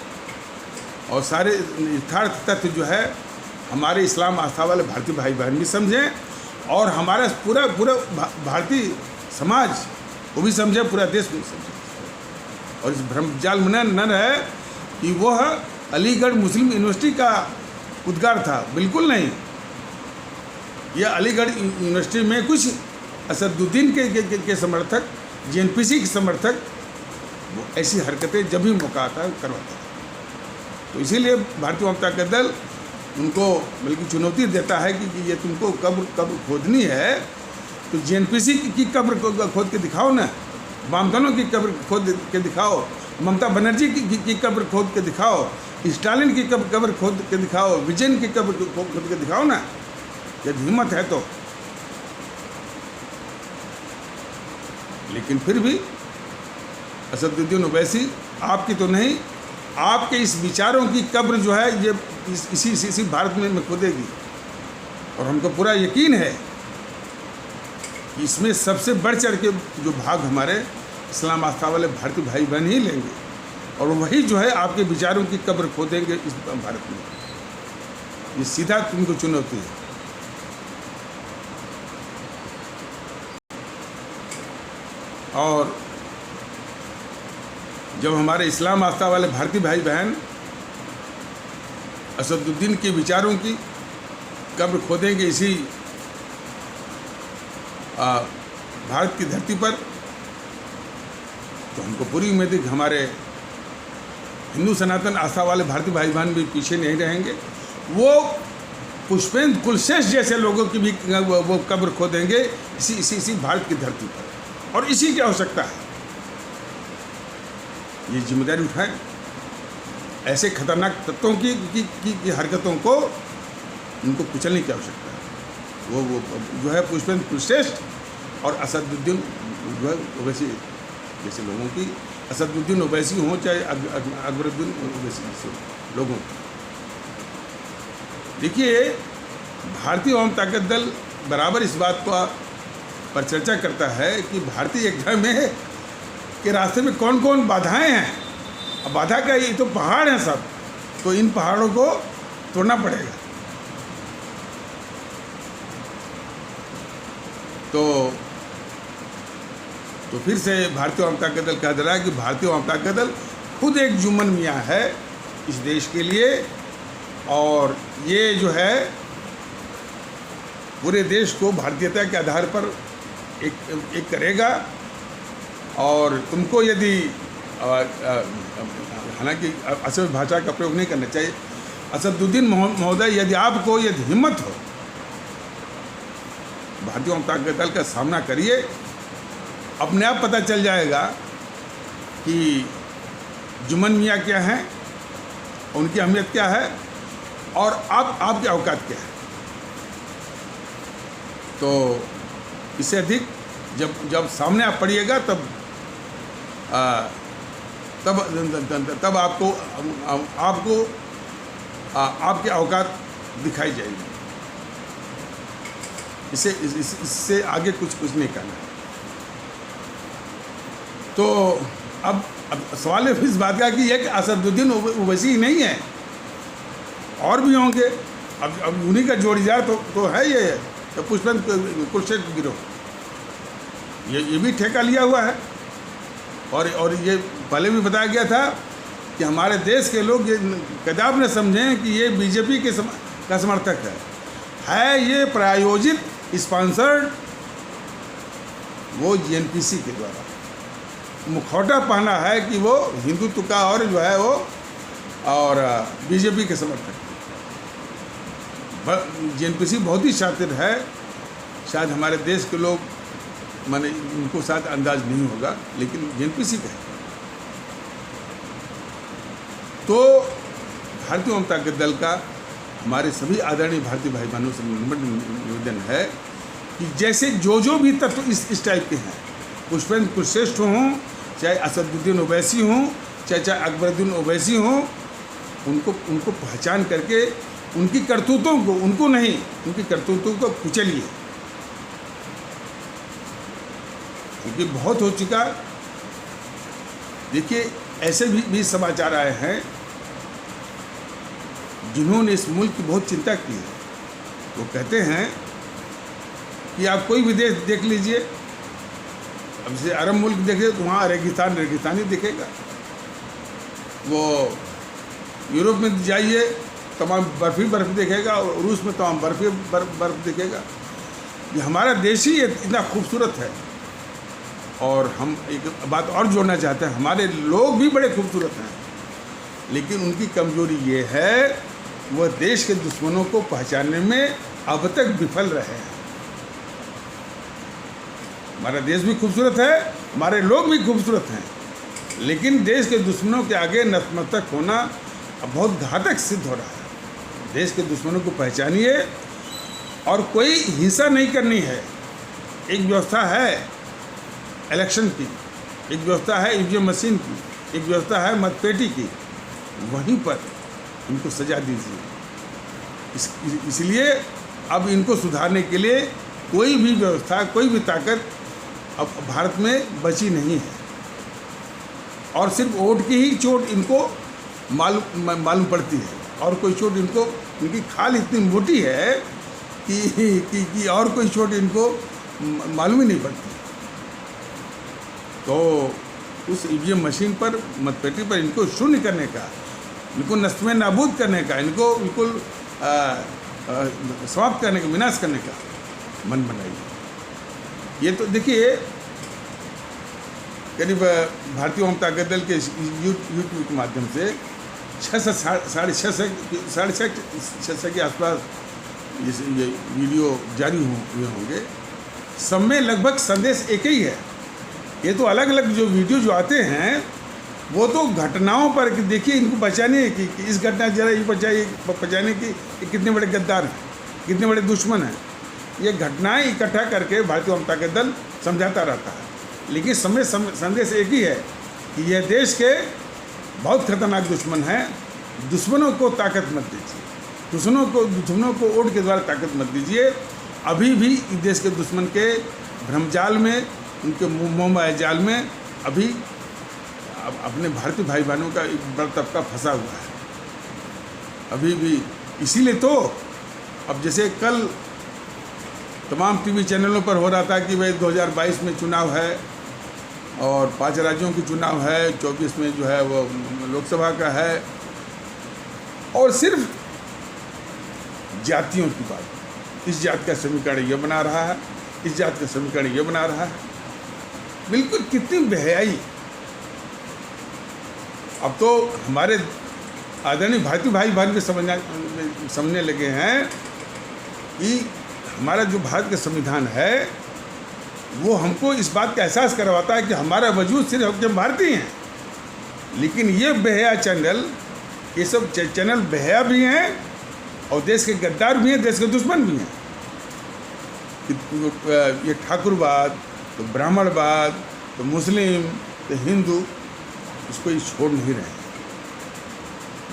और सारे यथार्थ तथ्य जो है हमारे इस्लाम आस्था वाले भारतीय भाई बहन भी समझें, और हमारा पूरा भारतीय समाज वो भी समझे, पूरा देश भी समझे। और इस भ्रमजाल में न रहे कि वह अलीगढ़ मुस्लिम यूनिवर्सिटी का उद्गार था, बिल्कुल नहीं। यह अलीगढ़ यूनिवर्सिटी में कुछ असदुद्दीन के समर्थक, जीएनपीसी के समर्थक, वो ऐसी हरकतें जब भी मौका आता है करवाते हैं। तो इसीलिए भारतीय जनता का दल उनको बल्कि चुनौती देता है कि ये तुमको कब्र खोदनी है, तो जीएनपीसी की कब्र खोद के दिखाओ ना, वाम दलों की कब्र खोद के दिखाओ, ममता बनर्जी की कब्र खोद के दिखाओ, स्टालिन की कब्र खोद के दिखाओ, विजयन की कब्र खोद के दिखाओ ना, यदि हिम्मत है तो। लेकिन फिर भी असदुद्दीन ओवैसी आपकी तो नहीं, आपके इस विचारों की कब्र जो है ये इसी भारत में खोदेगी। और हमको पूरा यकीन है कि इसमें सबसे बढ़ चढ़ के जो भाग हमारे इस्लाम आस्था वाले भारतीय भाई बहन ही लेंगे, और वही जो है आपके विचारों की कब्र खोदेंगे इस भारत में। ये सीधा तुमको चुनौती है। और जब हमारे इस्लाम आस्था वाले भारतीय भाई बहन असदुद्दीन के विचारों की कब्र खोदेंगे इसी भारत की धरती पर, तो हमको पूरी उम्मीद है कि हमारे हिंदू सनातन आस्था वाले भारतीय भाई बहन भी पीछे नहीं रहेंगे। वो पुष्पेंद्र कुलश्रेष्ठ जैसे लोगों की भी वो कब्र खोदेंगे इसी भारत की धरती पर, और इसी की आवश्यकता है। ये जिम्मेदारी उठाएं, ऐसे खतरनाक तत्वों की हरकतों को उनको कुचलने की आवश्यकता है। वो जो है पुष्पेंद्र कुलश्रेष्ठ और असदुद्दीन जो है ओवैसी जैसे लोगों की, असदुद्दीन ओवैसी हों चाहे अकबरुद्दीन ओवैसी जैसे लोगों की। देखिए, भारतीय जनता दल बराबर इस बात पर चर्चा करता है कि भारतीय एकता में के रास्ते में कौन कौन बाधाएं हैं, अब बाधा का ये तो पहाड़ हैं सब, तो इन पहाड़ों को तोड़ना पड़ेगा। तो फिर से भारतीय वाम ताकत दल कह दे रहा है कि भारतीय वाम ताकत दल खुद एक जुम्मन मियाँ है इस देश के लिए, और ये जो है पूरे देश को भारतीयता के आधार पर एक करेगा। और तुमको यदि हालांकि असद भाषा का प्रयोग नहीं करना चाहिए, असदुद्दीन महोदय, यदि आपको यदि हिम्मत हो, भारतीय वाम ताकत दल का सामना करिए, अपने आप पता चल जाएगा कि जुम्मन मियाँ क्या हैं, उनकी अहमियत क्या है, और आपकी औकात क्या है। तो इससे अधिक जब सामने आप पड़िएगा तब आपको आपकी औकात दिखाई जाएगी। इससे आगे कुछ नहीं करना है। तो अब सवाल है इस बात का कि एक असदुद्दीन ओवैसी ही नहीं है, और भी होंगे। अब उन्हीं का जोड़ीदार तो है ये तो पुष्पेंद्र कुलश्रेष्ठ गिरोह, ये भी ठेका लिया हुआ है। और ये पहले भी बताया गया था कि हमारे देश के लोग ये कदाप न समझें कि ये बीजेपी का समर्थक है ये प्रायोजित स्पॉन्सर्ड वो जीएनपीसी के द्वारा मुखौटा पहना है कि वो हिंदुत्व का और जो है वो और बीजेपी के समर्थक। जीएनपीसी बहुत ही शातिर है, शायद हमारे देश के लोग माने उनको शायद अंदाज नहीं होगा, लेकिन जीएनपीसी का है। तो भारतीय वाम ताकत दल का हमारे सभी आदरणीय भारतीय भाई बहनों से निवेदन है कि जैसे जो भी तत्व इस टाइप के हैं, पुष्पेंद्र कुलश्रेष्ठ हों, चाहे असदुद्दीन ओवैसी हों, चाहे अकबरुद्दीन ओवैसी हों, उनको पहचान करके उनकी करतूतों को, उनको नहीं, उनकी करतूतों को कुचलिए, क्योंकि बहुत हो चुका। देखिए ऐसे भी समाचार आए हैं जिन्होंने इस मुल्क की बहुत चिंता की है। वो कहते हैं कि आप कोई भी देश देख लीजिए, अब जैसे अरब मुल्क देखिए तो वहाँ रेगिस्तान ही दिखेगा। वो यूरोप में जाइए तमाम बर्फ दिखेगा, और रूस में तमाम बर्फ दिखेगा। ये हमारा देश ही इतना खूबसूरत है। और हम एक बात और जोड़ना चाहते हैं, हमारे लोग भी बड़े खूबसूरत हैं, लेकिन उनकी कमजोरी ये है वह देश के दुश्मनों को पहचानने में अब तक विफल रहे हैं। हमारा देश भी खूबसूरत है, हमारे लोग भी खूबसूरत हैं, लेकिन देश के दुश्मनों के आगे नतमस्तक होना अब बहुत घातक सिद्ध हो रहा है। देश के दुश्मनों को पहचानिए, और कोई हिंसा नहीं करनी है। एक व्यवस्था है इलेक्शन की, एक व्यवस्था है ईवीएम मशीन की, एक व्यवस्था है मतपेटी की, वहीं पर इनको सजा दीजिए। इसलिए अब इनको सुधारने के लिए कोई भी व्यवस्था, कोई भी ताकत अब भारत में बची नहीं है, और सिर्फ वोट की ही चोट इनको मालूम पड़ती है, और कोई चोट इनको, इनकी खाल इतनी मोटी है कि और कोई चोट इनको मालूम ही नहीं पड़ती। तो उस ईवीएम मशीन पर, मतपेटी पर इनको शून्य करने का, इनको नष्ट में नाबूद करने का, इनको बिल्कुल समाप्त करने का, विनाश करने का मन बनाइए। ये तो देखिए करीब भारतीय वाम ताकत दल के यूट्यूब के माध्यम से 600 के आसपास ये वीडियो जारी हुए होंगे। सब में लगभग संदेश एक ही है। ये तो अलग अलग जो वीडियो जो आते हैं वो तो घटनाओं पर कि देखिए इनको बचाने की, इस घटना जरा ये बचाने की कितने बड़े गद्दार हैं, कितने बड़े दुश्मन हैं। ये घटनाएं इकट्ठा करके भारतीय वाम ताकत दल समझाता रहता है, लेकिन संदेश एक ही है कि यह देश के बहुत खतरनाक दुश्मन हैं। दुश्मनों को ताकत मत दीजिए, दुश्मनों को वोट के द्वारा ताकत मत दीजिए। अभी भी इस देश के दुश्मन के भ्रमजाल में, उनके मोहमाया जाल में अभी अपने भारतीय भाई बहनों का एक बड़ा तबका फंसा हुआ है अभी भी। इसीलिए तो अब जैसे कल तमाम टीवी चैनलों पर हो रहा था कि भाई 2022 में चुनाव है और 5 राज्यों की चुनाव है, 24 में जो है वो लोकसभा का है, और सिर्फ जातियों की बात, इस जात का समीकरण ये बना रहा है, इस जात का समीकरण ये बना रहा है। बिल्कुल कितनी बेहयाई। अब तो हमारे आदरणीय भारतीय भाई बहन के समझने लगे हैं कि हमारा जो भारत का संविधान है वो हमको इस बात का एहसास करवाता है कि हमारा वजूद सिर्फ हम भारतीय हैं। लेकिन ये बेहया चैनल, ये सब चैनल बेहया भी हैं और देश के गद्दार भी हैं, देश के दुश्मन भी हैं। ये ठाकुरवाद, तो ब्राह्मणवाद, तो मुस्लिम, तो हिंदू, इसको ये छोड़ नहीं रहे हैं।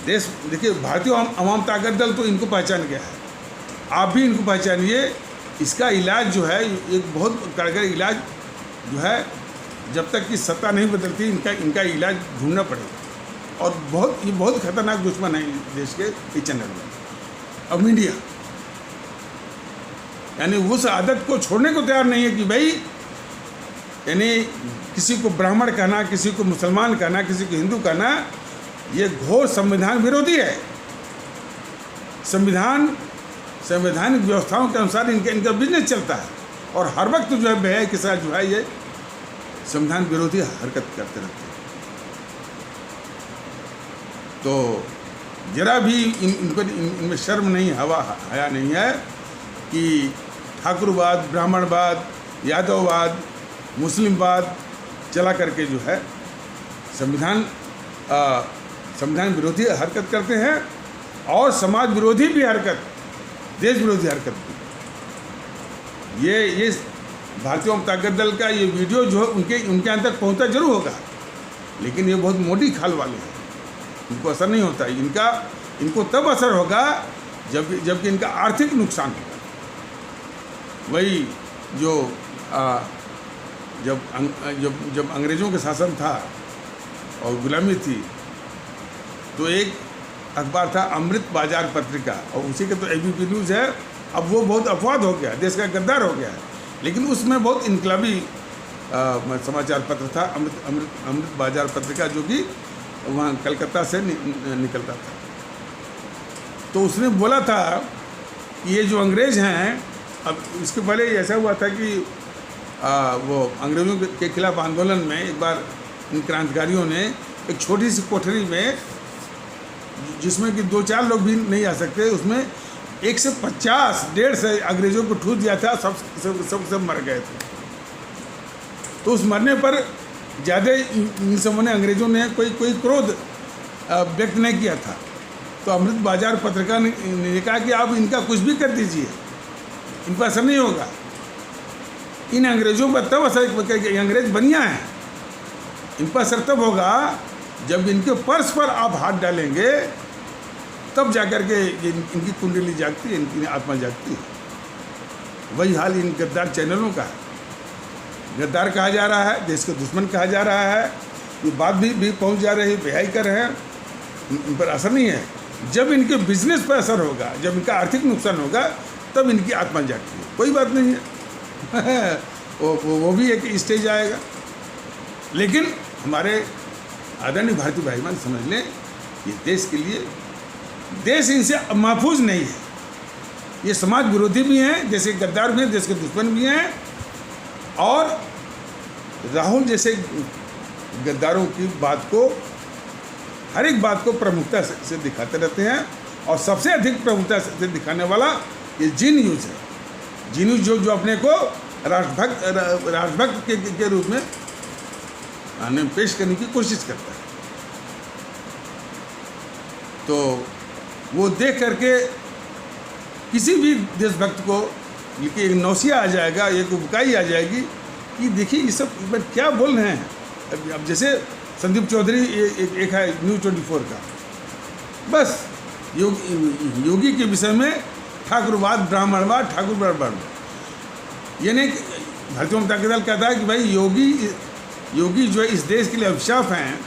देश देखिए, भारतीय अवाम ताकत दल तो इनको पहचान गया है, आप भी इनको पहचानिए। इसका इलाज जो है एक बहुत कारगर इलाज जो है, जब तक कि सत्ता नहीं बदलती इनका इलाज ढूंढना पड़ेगा। और ये बहुत खतरनाक दुश्मन है देश के इस चैनल में। अब मीडिया यानी उस आदत को छोड़ने को तैयार नहीं है कि भाई यानी किसी को ब्राह्मण कहना, किसी को मुसलमान कहना, किसी को हिंदू कहना, ये घोर संविधान विरोधी है। संवैधानिक व्यवस्थाओं के अनुसार इनका बिजनेस चलता है और हर वक्त जो है बेहया के साथ जो है ये संविधान विरोधी हरकत करते रहते हैं। तो जरा भी इनमें शर्म नहीं, हया नहीं है कि ठाकुरवाद, ब्राह्मणवाद, यादववाद, मुस्लिमवाद चला करके जो है संविधान विरोधी हरकत करते हैं और समाज विरोधी भी हरकत, देश विरोधी हरकत भी। ये भारतीय ताकत दल का ये वीडियो जो है उनके यहाँ तक पहुँचता जरूर होगा, लेकिन ये बहुत मोटी खाल वाले हैं, इनको असर नहीं होता। इनको तब असर होगा जबकि इनका आर्थिक नुकसान होगा। वही जो जब अंग्रेज़ों के शासन था और गुलामी थी, तो एक अखबार था अमृत बाजार पत्रिका, और उसी के तो एबीपी न्यूज़ है। अब वो बहुत अपवाद हो गया, देश का गद्दार हो गया है, लेकिन उसमें बहुत इनकलाबी समाचार पत्र था अमृत बाजार पत्रिका, जो कि वहाँ कलकत्ता से निकलता था। तो उसने बोला था कि ये जो अंग्रेज़ हैं, अब इसके पहले ऐसा हुआ था कि वो अंग्रेज़ों के खिलाफ आंदोलन में एक बार इन क्रांतिकारियों ने एक छोटी सी कोठरी में, जिसमें कि 2-4 लोग भी नहीं आ सकते, उसमें 150 से अंग्रेज़ों को ठूस दिया था, सब मर गए थे। तो उस मरने पर ज़्यादा इन समूह ने, अंग्रेज़ों ने कोई क्रोध व्यक्त नहीं किया था। तो अमृत बाजार पत्रिका ने कहा कि आप इनका कुछ भी कर दीजिए, इन पर असर नहीं होगा। इन अंग्रेज़ों पर तब असर, अंग्रेज़ बनिया हैं, इन पर असर तब होगा जब इनके पर्स पर आप हाथ डालेंगे, तब जाकर के इनकी कुंडली जागती है, इनकी आत्मा जागती है। वही हाल इन गद्दार चैनलों का है। गद्दार कहा जा रहा है, देश का दुश्मन कहा जा रहा है, ये बात भी पहुंच जा रही है, बेहाई कर रहे हैं, इन पर असर नहीं है। जब इनके बिजनेस पर असर होगा, जब इनका आर्थिक नुकसान होगा, तब इनकी आत्मा जागती है। कोई बात नहीं है वो भी एक स्टेज आएगा। लेकिन हमारे आदरणीय भारतीय भाई बहन समझ लें, ये देश के लिए, देश इनसे महफूज नहीं है। ये समाज विरोधी भी हैं, देश के गद्दार भी हैं, देश के दुश्मन भी हैं, और राहुल जैसे गद्दारों की बात को, हर एक बात को प्रमुखता से दिखाते रहते हैं। और सबसे अधिक प्रमुखता से दिखाने वाला ये जी न्यूज़ है। जी न्यूज़ जो अपने को राष्ट्रभक्त के रूप में पेश करने की कोशिश करता है। तो वो देख करके किसी भी देशभक्त को एक नौसिया आ जाएगा, एक उबकाई आ जाएगी कि देखिए ये सब क्या बोल रहे हैं। अब जैसे संदीप चौधरी एक है न्यूज़ 24 का, बस योगी के विषय में ठाकुरवाद, ब्राह्मणवाद, ठाकुर ब्राह्मण, यानी भारतीय जनता दल कहता है कि भाई योगी जो है इस देश के लिए अभिशाप हैं,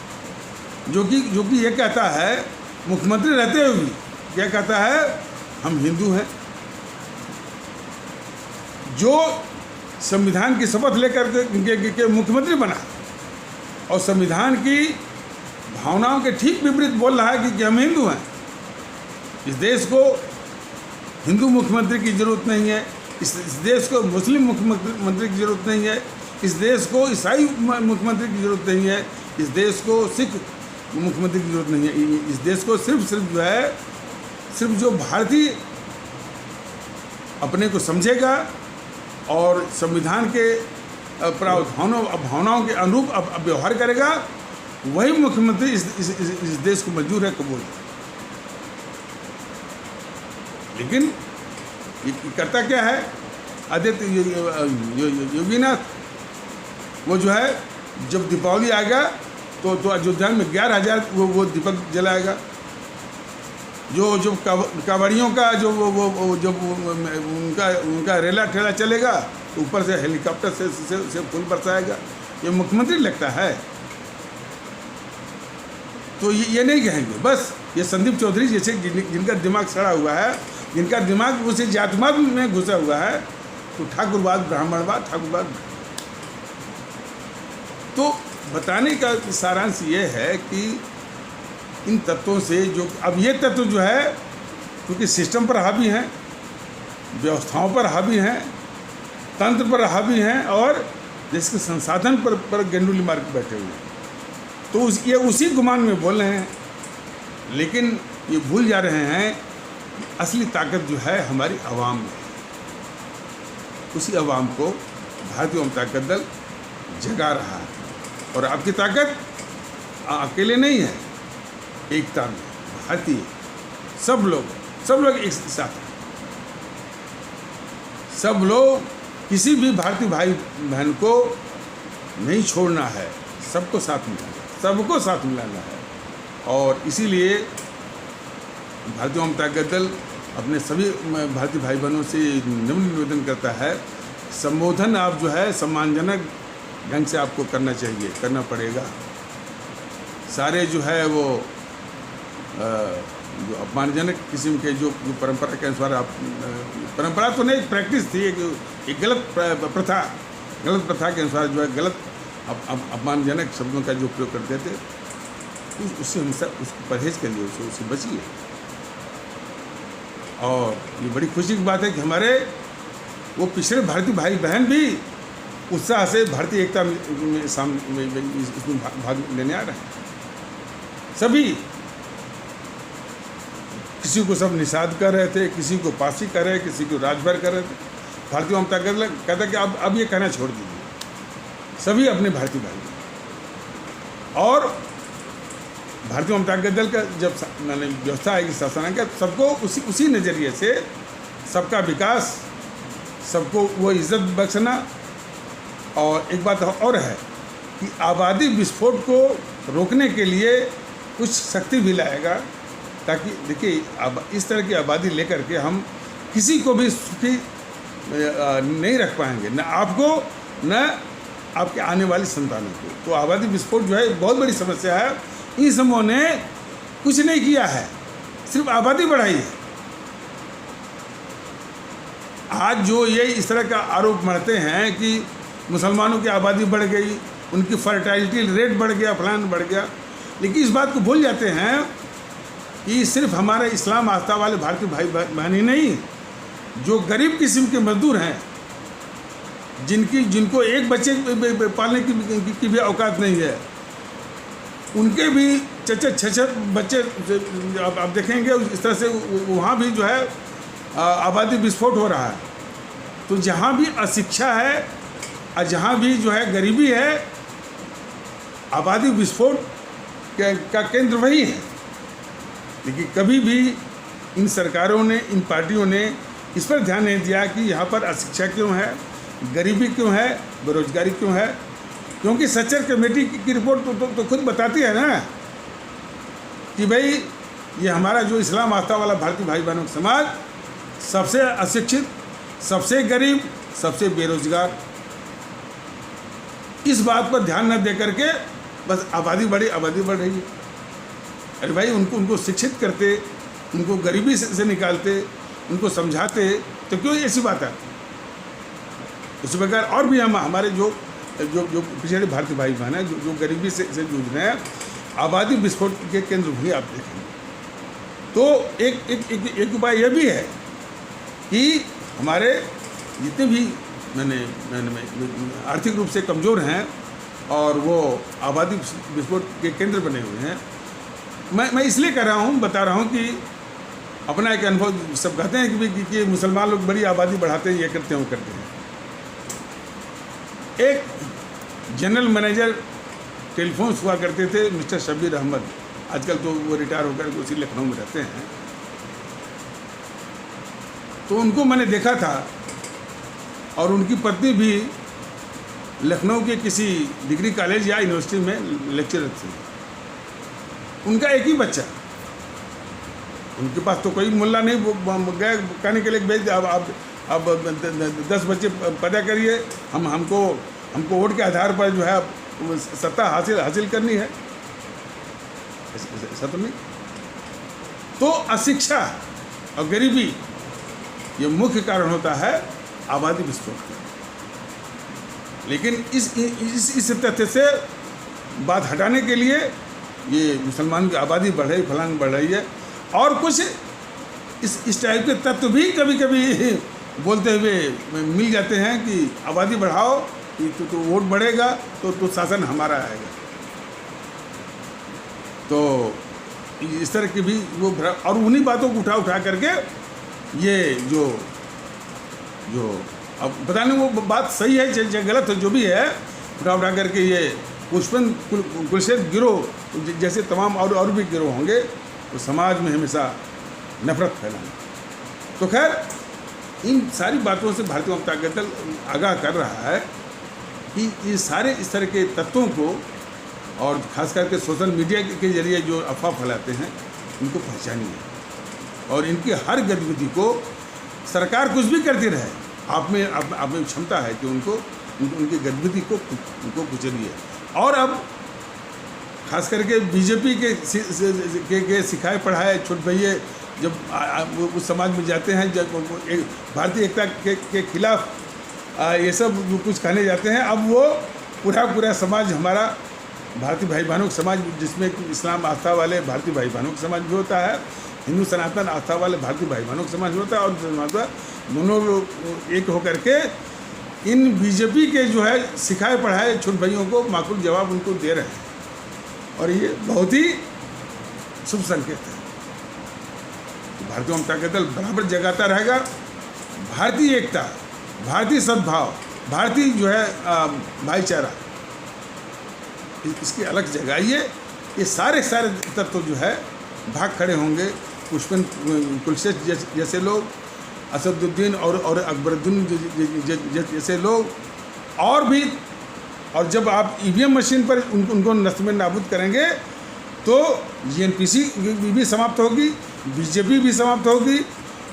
जो कि ये कहता है, मुख्यमंत्री रहते हुए भी क्या कहता है, हम हिंदू हैं। जो संविधान की शपथ लेकर के मुख्यमंत्री बना और संविधान की भावनाओं के ठीक विपरीत बोल रहा है कि हम हिंदू हैं। इस देश को हिंदू मुख्यमंत्री की ज़रूरत नहीं है, इस देश को मुस्लिम मुख्यमंत्री की ज़रूरत नहीं है, इस देश को ईसाई मुख्यमंत्री की ज़रूरत नहीं है, इस देश को सिख मुख्यमंत्री की ज़रूरत नहीं है। इस देश को सिर्फ जो भारतीय अपने को समझेगा और संविधान के भावनाओं के अनुरूप व्यवहार करेगा, वही मुख्यमंत्री इस देश को मंजूर है, कबूल है। लेकिन ये करता क्या है, आदित्य योगीनाथ, वो जो है जब दीपावली आएगा तो अयोध्या में 11,000 वो दीपक जलाएगा। जो कांवड़ियों का जो जब उनका रेला ठेला चलेगा तो ऊपर से हेलीकॉप्टर से फूल बरसाएगा। ये मुख्यमंत्री लगता है। तो ये नहीं कहेंगे। बस ये संदीप चौधरी जैसे जिनका दिमाग सड़ा हुआ है, जिनका दिमाग उसी जातिवाद में घुसा हुआ है, तो ठाकुरवाद, ब्राह्मणवाद, ठाकुरवाद। तो बताने का सारांश ये है कि इन तत्वों से जो अब ये तत्व जो है, क्योंकि सिस्टम पर हावी हैं, व्यवस्थाओं पर हावी हैं, तंत्र पर हावी हैं और जिसके संसाधन पर गेंडुली मार के बैठे हुए हैं, तो ये उसी गुमान में बोल रहे हैं। लेकिन ये भूल जा रहे हैं कि असली ताकत जो है हमारी आवाम में। उसी आवाम को भारतीय जनता दल जगा रहा है। और आपकी ताकत अकेले नहीं है, एकता में। भारतीय सब लोग एक साथ हैं। सब लोग, किसी भी भारतीय भाई बहन को नहीं छोड़ना है, सबको साथ मिलाना है। और इसीलिए भारतीय जनता दल अपने सभी भारतीय भाई बहनों से निवेदन करता है, संबोधन आप जो है सम्मानजनक ढंग से आपको करना चाहिए, करना पड़ेगा। सारे जो है वो जो अपमानजनक किस्म के जो परंपरा के अनुसार आप, परंपरा तो नहीं, प्रैक्टिस थी, एक गलत प्रथा के अनुसार जो है गलत अपमानजनक शब्दों का जो उपयोग करते थे, उससे हमेशा उसको परहेज करिए, उससे बचिए। और ये बड़ी खुशी की बात है कि हमारे वो पिछड़े भारतीय भाई बहन भी उत्साह से भारतीय एकता में इसमें भाग लेने आ रहे हैं। सभी, किसी को सब निषाद कर रहे थे, किसी को पासी कर रहे, किसी को राजभर कर रहे थे। भारतीय जनता दल कहता कि अब ये कहना छोड़ दीजिए, सभी अपने भारतीय भाई। और भारतीय जनता दल का जब मैंने व्यवस्था आएगी शासन का, सबको उसी नज़रिए से सबका विकास, सबको वो इज्जत बख्शना। और एक बात और है कि आबादी विस्फोट को रोकने के लिए कुछ शक्ति भी लाएगा, ताकि देखिए अब इस तरह की आबादी लेकर के हम किसी को भी सुखी नहीं रख पाएंगे, न आपको न आपके आने वाली संतानों को। तो आबादी विस्फोट जो है बहुत बड़ी समस्या है। इन समूहों ने कुछ नहीं किया है, सिर्फ आबादी बढ़ाई है। आज जो ये इस तरह का आरोप मढ़ते हैं कि मुसलमानों की आबादी बढ़ गई, उनकी फर्टिलिटी रेट बढ़ गया, फलान बढ़ गया, लेकिन इस बात को भूल जाते हैं कि सिर्फ हमारे इस्लाम आस्था वाले भारतीय भाई बहन ही नहीं, जो गरीब किस्म के मजदूर हैं, जिनको एक बच्चे पालने की भी औकात नहीं है, उनके भी 6 बच्चे आप देखेंगे। इस तरह से वहाँ भी जो है आबादी विस्फोट हो रहा है। तो जहाँ भी अशिक्षा है और जहाँ भी जो है गरीबी है, आबादी विस्फोट का केंद्र वही है। लेकिन कभी भी इन सरकारों ने, इन पार्टियों ने इस पर ध्यान नहीं दिया कि यहाँ पर अशिक्षा क्यों है, गरीबी क्यों है, बेरोजगारी क्यों है। क्योंकि सच्चर कमेटी की रिपोर्ट तो खुद बताती है ना कि भाई ये हमारा जो इस्लाम आस्था वाला भारतीय भाई बहनों का समाज सबसे अशिक्षित, सबसे गरीब, सबसे बेरोजगार। इस बात पर ध्यान न दे करके बस आबादी बढ़ रही है। अरे भाई, उनको शिक्षित करते, उनको गरीबी से निकालते, उनको समझाते, तो क्यों ऐसी बात आती? उसी प्रकार और भी हमारे जो पिछड़े भारतीय भाई बहन हैं, जो गरीबी से जूझ रहे हैं, आबादी विस्फोट के केंद्र भी आप देखेंगे। तो एक उपाय यह भी है कि हमारे जितने भी आर्थिक रूप से कमज़ोर हैं और वो आबादी विस्फोट के केंद्र बने हुए हैं, मैं इसलिए कह रहा हूँ, बता रहा हूँ कि अपना एक अनुभव, सब कहते हैं कि मुसलमान लोग बड़ी आबादी बढ़ाते हैं, ये करते हैं, वो करते हैं। एक जनरल मैनेजर टेलीफोन हुआ करते थे, मिस्टर शब्बीर अहमद, आजकल तो वो रिटायर होकर उसी लखनऊ में रहते हैं। तो उनको मैंने देखा था, और उनकी पत्नी भी लखनऊ के किसी डिग्री कॉलेज या यूनिवर्सिटी में लेक्चरर थी। उनका एक ही बच्चा, उनके पास तो कोई मुल्ला नहीं, वो गए कहने के लिए भेज, अब 10 बच्चे पैदा करिए, हमको वोट के आधार पर जो है सत्ता हासिल करनी है, ऐसा तो नहीं। तो अशिक्षा और गरीबी ये मुख्य कारण होता है आबादी विस्फोट का। लेकिन इस तथ्य से बात हटाने के लिए ये मुसलमान की आबादी बढ़ रही, फलांग बढ़ रही है, और कुछ इस टाइप के तत्व भी कभी कभी बोलते हुए मिल जाते हैं कि आबादी बढ़ाओ तो वोट बढ़ेगा, तो शासन हमारा आएगा। तो इस तरह की भी वो, और उन्हीं बातों को उठा करके ये जो अब पता नहीं वो बात सही है या गलत है, जो भी है, उठा करके ये पुष्पन कुलशेर गिरोह जैसे तमाम और भी गिरोह होंगे, तो समाज में हमेशा नफरत फैलाना। तो खैर, इन सारी बातों से भारतीय जनता दल आगाह कर रहा है कि ये सारे इस तरह के तत्वों को, और ख़ास करके सोशल मीडिया के जरिए जो अफवाह फैलाते हैं, इनको पहचानिए, और इनकी हर गतिविधि को सरकार कुछ भी करती रहे, आप में क्षमता है कि उनकी गतिविधि को उनको कुचलिए। और अब खास करके बीजेपी के सिखाए पढ़ाए छोट भैया जब उस समाज में जाते हैं, जब भारतीय एकता के खिलाफ ये सब कुछ कहने जाते हैं, अब वो पूरा समाज हमारा भारतीय भाई बहनों का समाज, जिसमें इस्लाम आस्था वाले भारतीय भाई बहनों का समाज भी होता है, हिंदू सनातन आस्था वाले भारतीय भाई बहनों का समाज होता है, और दोनों लोग एक होकर के इन बीजेपी के जो है सिखाए पढ़ाए छोट भाइयों को माकूल जवाब उनको दे रहे हैं, और ये बहुत ही शुभ संकेत है। भारतीय जनता दल बराबर जगाता रहेगा भारतीय एकता, भारतीय सद्भाव, भारतीय जो है भाईचारा, इसकी अलग जगाइए। ये सारे तत्व जो है भाग खड़े होंगे। पुष्पन कुलशेर जैसे लोग, असदुद्दीन और अकबरुद्दीन जैसे लोग, और भी, और जब आप ईवीएम मशीन पर उनको नस्ल नाबूद करेंगे तो जीएनपीसी भी समाप्त होगी, बीजेपी भी समाप्त होगी,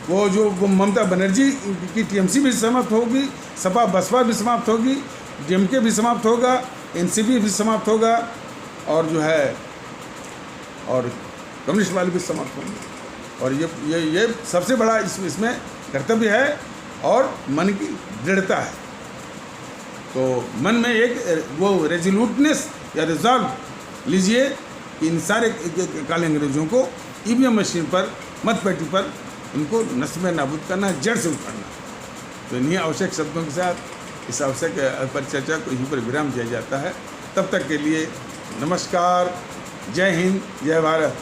वो ममता बनर्जी की टीएमसी भी समाप्त होगी, सपा बसपा भी समाप्त होगी, डीएमके भी समाप्त होगा, एनसीपी भी समाप्त होगा, और जो है और कम्युनिस्ट वाले भी समाप्त होंगे। और ये सबसे बड़ा इसमें कर्तव्य है और मन की दृढ़ता है। तो मन में एक वो रेजोल्यूटनेस या रिजॉल्व लीजिए कि इन सारे काले अंग्रेजों को ईवीएम मशीन पर, मतपेटी पर उनको नस्ल नाबूद करना, जड़ से उखाड़ना। तो इन्हीं आवश्यक शब्दों के साथ इस आवश्यक परिचर्चा को यहीं पर विराम दिया जाता है। तब तक के लिए नमस्कार, जय हिंद, जय भारत।